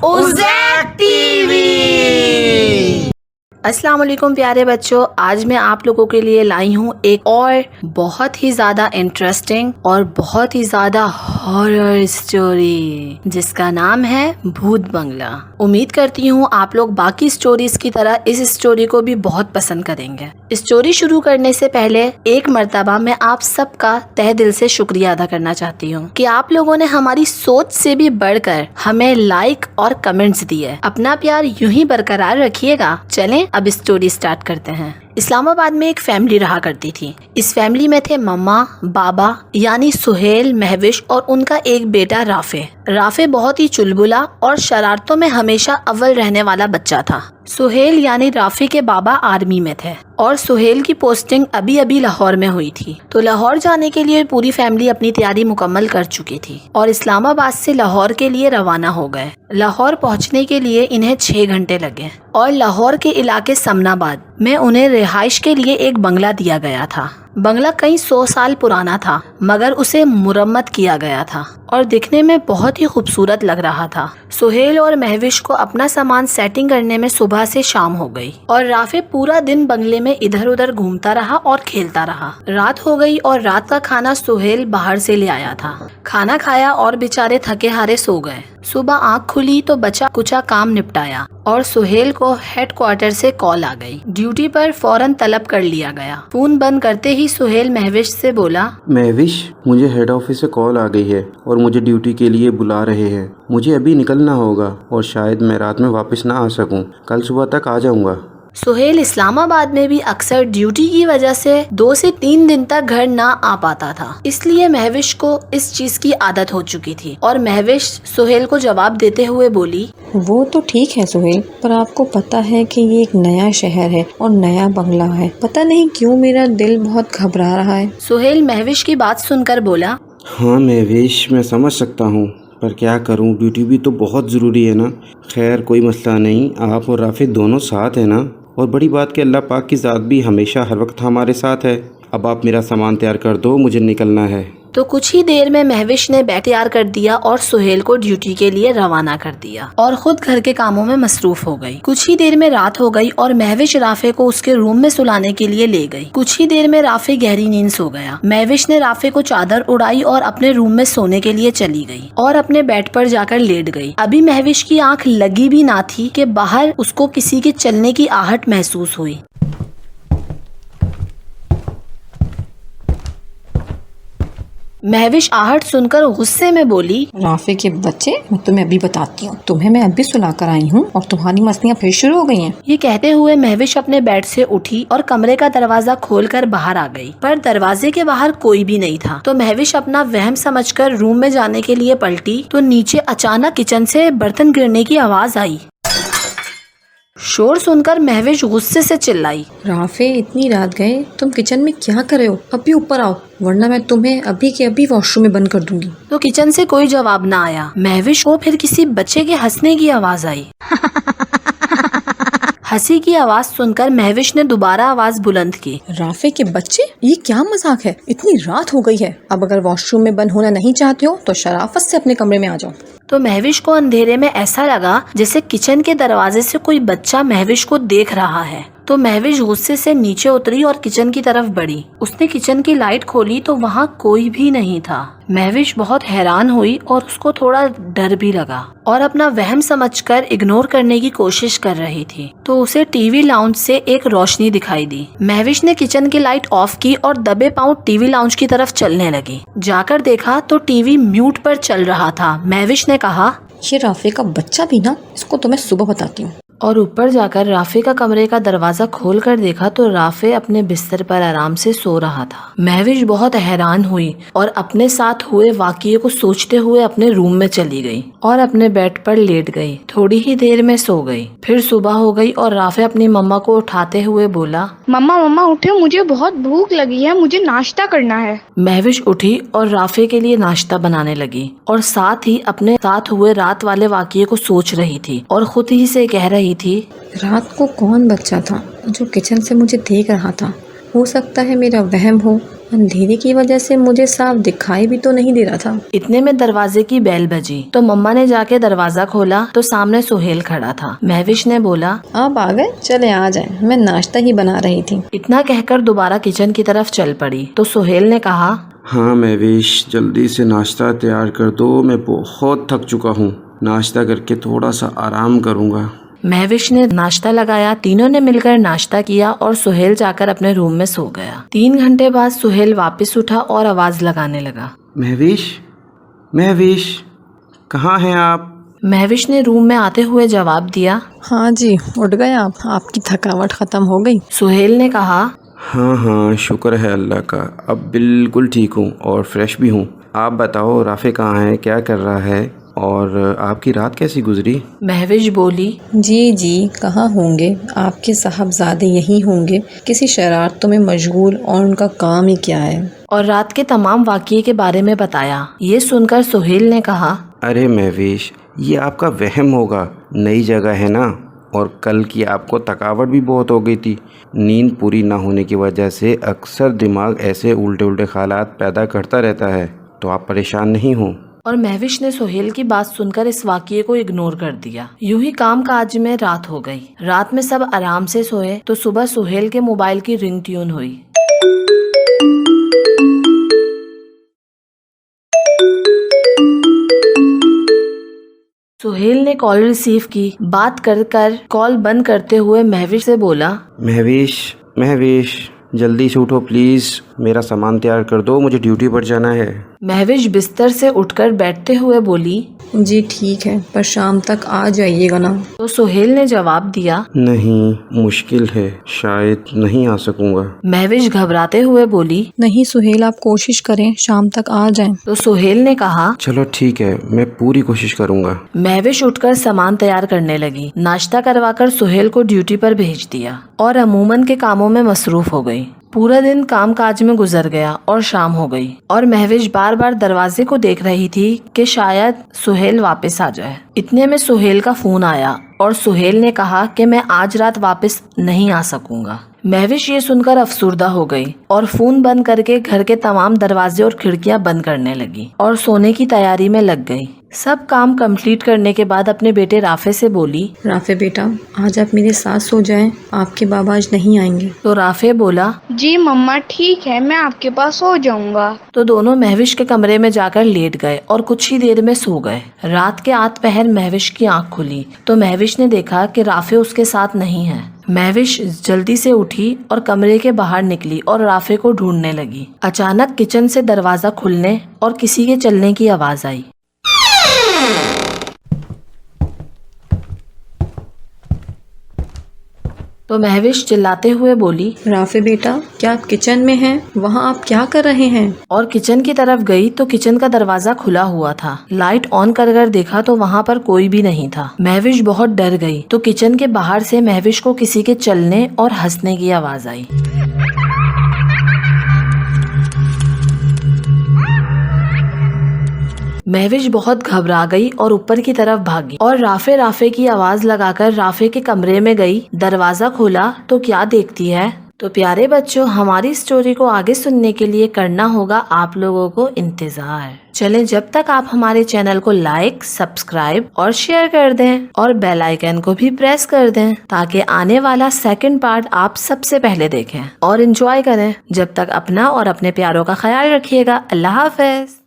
उज़ैक TV. अस्सलाम वालेकुम प्यारे बच्चों, आज मैं आप लोगों के लिए लाई हूँ एक और बहुत ही ज़्यादा इंटरेस्टिंग और बहुत ही ज़्यादा हॉरर स्टोरी जिसका नाम है भूत बंगला। उम्मीद करती हूँ आप लोग बाकी स्टोरीज की तरह इस स्टोरी को भी बहुत पसंद करेंगे। स्टोरी शुरू करने से पहले एक मर्तबा मैं आप सबका तहे दिल से शुक्रिया अदा करना चाहती हूँ कि आप लोगों ने हमारी सोच से भी बढ़कर हमें लाइक और कमेंट्स दिए। अपना प्यार यूं ही बरकरार रखिएगा। चलें अब स्टोरी स्टार्ट करते हैं। इस्लामाबाद में एक फैमिली रहा करती थी। इस फैमिली में थे मम्मा, बाबा यानी सुहेल, महविश और उनका एक बेटा राफे। राफे बहुत ही चुलबुला और शरारतों में हमेशा अव्वल रहने वाला बच्चा था। सुहेल यानी राफे के बाबा आर्मी में थे और सुहेल की पोस्टिंग अभी अभी लाहौर में हुई थी, तो लाहौर जाने के लिए पूरी फैमिली अपनी तैयारी मुकम्मल कर चुकी थी और इस्लामाबाद से लाहौर के लिए रवाना हो गए। लाहौर पहुंचने के लिए इन्हें 6 घंटे लगे और लाहौर के इलाके समनाबाद में उन्हें रिहाइश के लिए एक बंगला दिया गया था। बंगला कई 100 साल पुराना था मगर उसे मुरम्मत किया गया था और दिखने में बहुत ही खूबसूरत लग रहा था। सुहेल और महविश को अपना सामान सेटिंग करने में सुबह से शाम हो गई और राफे पूरा दिन बंगले में इधर उधर घूमता रहा और खेलता रहा। रात हो गई और रात का खाना सुहेल बाहर से ले आया था। खाना खाया और बेचारे थके हारे सो गए। सुबह आँख खुली तो बचा कुचा काम निपटाया और सुहेल को हेडक्वार्टर से कॉल आ गई। ड्यूटी पर फौरन तलब कर लिया गया। फोन बंद करते ही सुहेल महविश से बोला, महविश, मुझे हेड ऑफिस से कॉल आ गई है और मुझे ड्यूटी के लिए बुला रहे हैं। मुझे अभी निकलना होगा और शायद मैं रात में वापस ना आ सकूं। कल सुबह तक आ जाऊंगा। सुहेल इस्लामाबाद में भी अक्सर ड्यूटी की वजह से 2 से 3 दिन तक घर ना आ पाता था, इसलिए महविश को इस चीज की आदत हो चुकी थी और महविश सुहेल को जवाब देते हुए बोली, वो तो ठीक है सुहेल, पर आपको पता है कि ये एक नया शहर है और नया बंगला है। पता नहीं क्यों मेरा दिल बहुत घबरा रहा है। सुहेल महविश की बात सुनकर बोला, हाँ महविश, मैं समझ सकता हूँ, पर क्या करूँ, ड्यूटी भी तो बहुत ज़रूरी है ना। खैर कोई मसला नहीं, आप और राफे दोनों साथ है ना। और बड़ी बात कि अल्लाह पाक की ज़ात भी हमेशा हर वक्त हमारे साथ है। अब आप मेरा सामान तैयार कर दो, मुझे निकलना है। तो कुछ ही देर में महविश ने बैग तैयार कर दिया और सुहेल को ड्यूटी के लिए रवाना कर दिया और खुद घर के कामों में मसरूफ हो गई। कुछ ही देर में रात हो गई और महविश राफे को उसके रूम में सुलाने के लिए ले गई। कुछ ही देर में राफे गहरी नींद सो गया। महविश ने राफे को चादर उड़ाई और अपने रूम में सोने के लिए चली गई और अपने बेड पर जाकर लेट गई। अभी महविश की आंख लगी भी ना थी कि बाहर उसको किसी के चलने की आहट महसूस हुई। महविश आहट सुनकर गुस्से में बोली, राफे के बच्चे, मैं तुम्हें अभी बताती हूँ। तुम्हें मैं अभी सुला कर आई हूँ और तुम्हारी मस्तियाँ फिर शुरू हो गई हैं। ये कहते हुए महविश अपने बेड से उठी और कमरे का दरवाजा खोलकर बाहर आ गई, पर दरवाजे के बाहर कोई भी नहीं था। तो महविश अपना वहम समझकर रूम में जाने के लिए पलटी तो नीचे अचानक किचन से बर्तन गिरने की आवाज आई। शोर सुनकर महविश गुस्से से चिल्लाई, राफे, इतनी रात गए तुम किचन में क्या कर रहे हो? अभी ऊपर आओ वरना मैं तुम्हें अभी के अभी वॉशरूम में बंद कर दूंगी। तो किचन से कोई जवाब न आया। महविश को फिर किसी बच्चे के हंसने की आवाज आई। हंसी की आवाज सुनकर महविश ने दोबारा आवाज बुलंद की, राफे के बच्चे, ये क्या मजाक है? इतनी रात हो गई है, अब अगर वॉशरूम में बंद होना नहीं चाहते हो तो शराफत से अपने कमरे में आ जाओ। तो महविश को अंधेरे में ऐसा लगा जैसे किचन के दरवाजे से कोई बच्चा महविश को देख रहा है। तो महविश गुस्से से नीचे उतरी और किचन की तरफ बढ़ी। उसने किचन की लाइट खोली तो वहाँ कोई भी नहीं था। महविश बहुत हैरान हुई और उसको थोड़ा डर भी लगा और अपना वहम समझकर इग्नोर करने की कोशिश कर रही थी। तो उसे टीवी लाउंज से एक रोशनी दिखाई दी। महविश ने किचन की लाइट ऑफ की और दबे पांव टीवी लाउंज की तरफ चलने लगी। जाकर देखा तो टीवी म्यूट पर चल रहा था। महविश ने कहा, ये राफे का बच्चा भी ना, इसको तो मैं सुबह बताती हूँ। और ऊपर जाकर राफे का कमरे का दरवाजा खोल कर देखा तो राफे अपने बिस्तर पर आराम से सो रहा था। महविश बहुत हैरान हुई और अपने साथ हुए वाकये को सोचते हुए अपने रूम में चली गई और अपने बेड पर लेट गई। थोड़ी ही देर में सो गई। फिर सुबह हो गई और राफे अपनी मम्मा को उठाते हुए बोला, मम्मा उठे, मुझे बहुत भूख लगी है, मुझे नाश्ता करना है। महविश उठी और राफे के लिए नाश्ता बनाने लगी और साथ ही अपने साथ हुए रात वाले वाकये को सोच रही थी और खुद ही से कह रही थी, रात को कौन बच्चा था जो किचन से मुझे देख रहा था? हो सकता है मेरा वहम हो अंधेरे की वजह से मुझे साफ दिखाई भी तो नहीं दे रहा था। इतने में दरवाजे की बेल बजी तो मम्मा ने जाके दरवाजा खोला तो सामने सुहेल खड़ा था। महविश ने बोला, आप आ गए, चले आ जाएं, मैं नाश्ता ही बना रही थी। इतना कहकर दोबारा किचन की तरफ चल पड़ी तो सुहेल ने कहा, हाँ महविश, जल्दी से नाश्ता तैयार कर दो, मैं बहुत थक चुका हूँ। नाश्ता करके थोड़ा सा आराम करूँगा। महविश ने नाश्ता लगाया। तीनों ने मिलकर नाश्ता किया और सुहेल जाकर अपने रूम में सो गया। 3 घंटे बाद सुहेल वापस उठा और आवाज लगाने लगा, महविश, महविश, कहाँ हैं आप? महविश ने रूम में आते हुए जवाब दिया, हाँ जी, उठ गए आप, आपकी थकावट खत्म हो गई। सुहेल ने कहा, हाँ हाँ, शुक्र है अल्लाह का, अब बिल्कुल ठीक हूँ और फ्रेश भी हूँ। आप बताओ राफे कहाँ है, क्या कर रहा है और आपकी रात कैसी गुजरी? महविश बोली, जी कहाँ होंगे, आपके साहबजादे यही होंगे, किसी शरारतों में मशगूल, और उनका काम ही क्या है। और रात के तमाम वाक़ये के बारे में बताया। ये सुनकर सुहेल ने कहा, अरे महविश, ये आपका वहम होगा, नई जगह है ना, और कल की आपको थकावट भी बहुत हो गई थी। नींद पूरी ना होने की वजह से अक्सर दिमाग ऐसे उल्टे उल्टे ख्यालात पैदा करता रहता है, तो आप परेशान नहीं हो। और महविश ने सुहेल की बात सुनकर इस वाक़ये को इग्नोर कर दिया। यूं ही काम काज में रात हो गई। रात में सब आराम से सोए तो सुबह सुहेल के मोबाइल की रिंग ट्यून हुई। सुहेल ने कॉल रिसीव की। बात कर कॉल बंद करते हुए महविश से बोला, महविश, महविश, जल्दी से उठो प्लीज़, मेरा सामान तैयार कर दो, मुझे ड्यूटी पर जाना है। महविश बिस्तर से उठकर बैठते हुए बोली, जी ठीक है, पर शाम तक आ जाइएगा ना। तो सुहेल ने जवाब दिया, नहीं, मुश्किल है, शायद नहीं आ सकूंगा। महविश घबराते हुए बोली, नहीं सुहेल, आप कोशिश करें, शाम तक आ जाएं। तो सुहेल ने कहा, चलो ठीक है, मैं पूरी कोशिश करूंगा। महविश उठकर सामान तैयार करने लगी। नाश्ता करवाकर सुहेल को ड्यूटी पर भेज दिया और अमूमन के कामों में मसरूफ हो गई। पूरा दिन काम काज में गुजर गया और शाम हो गई और महविश बार बार दरवाजे को देख रही थी कि शायद सुहेल वापस आ जाए। इतने में सुहेल का फोन आया और सुहेल ने कहा कि मैं आज रात वापस नहीं आ सकूंगा। महविश ये सुनकर अफसुर्दा हो गई और फोन बंद करके घर के तमाम दरवाजे और खिड़कियां बंद करने लगी और सोने की तैयारी में लग गई। सब काम कंप्लीट करने के बाद अपने बेटे राफे से बोली, राफे बेटा, आज आप मेरे साथ सो जाएं, आपके बाबा आज नहीं आएंगे। तो राफे बोला, जी मम्मा ठीक है, मैं आपके पास सो जाऊंगा। तो दोनों महविश के कमरे में जाकर लेट गए और कुछ ही देर में सो गए। रात के आध पहर महविश की आंख खुली तो महविश ने देखा कि राफे उसके साथ नहीं है। महविश जल्दी से उठी और कमरे के बाहर निकली और राफे को ढूंढने लगी। अचानक किचन से दरवाजा खुलने और किसी के चलने की आवाज आई। तो महविश चिल्लाते हुए बोली, राफे बेटा, क्या आप किचन में हैं? वहाँ आप क्या कर रहे हैं? और किचन की तरफ गई तो किचन का दरवाजा खुला हुआ था। लाइट ऑन कर देखा तो वहाँ पर कोई भी नहीं था। महविश बहुत डर गई तो किचन के बाहर से महविश को किसी के चलने और हंसने की आवाज आई। महविश बहुत घबरा गई और ऊपर की तरफ भागी और राफे की आवाज लगाकर राफे के कमरे में गई। दरवाजा खोला तो क्या देखती है। तो प्यारे बच्चों, हमारी स्टोरी को आगे सुनने के लिए करना होगा आप लोगों को इंतजार। चलें, जब तक आप हमारे चैनल को लाइक, सब्सक्राइब और शेयर कर दें और बेल आइकन को भी प्रेस कर दें ताकि आने वाला सेकंड पार्ट आप सबसे पहले देखें और एंजॉय करें। जब तक अपना और अपने प्यारों का ख्याल रखिएगा। अल्लाह हाफ़िज़।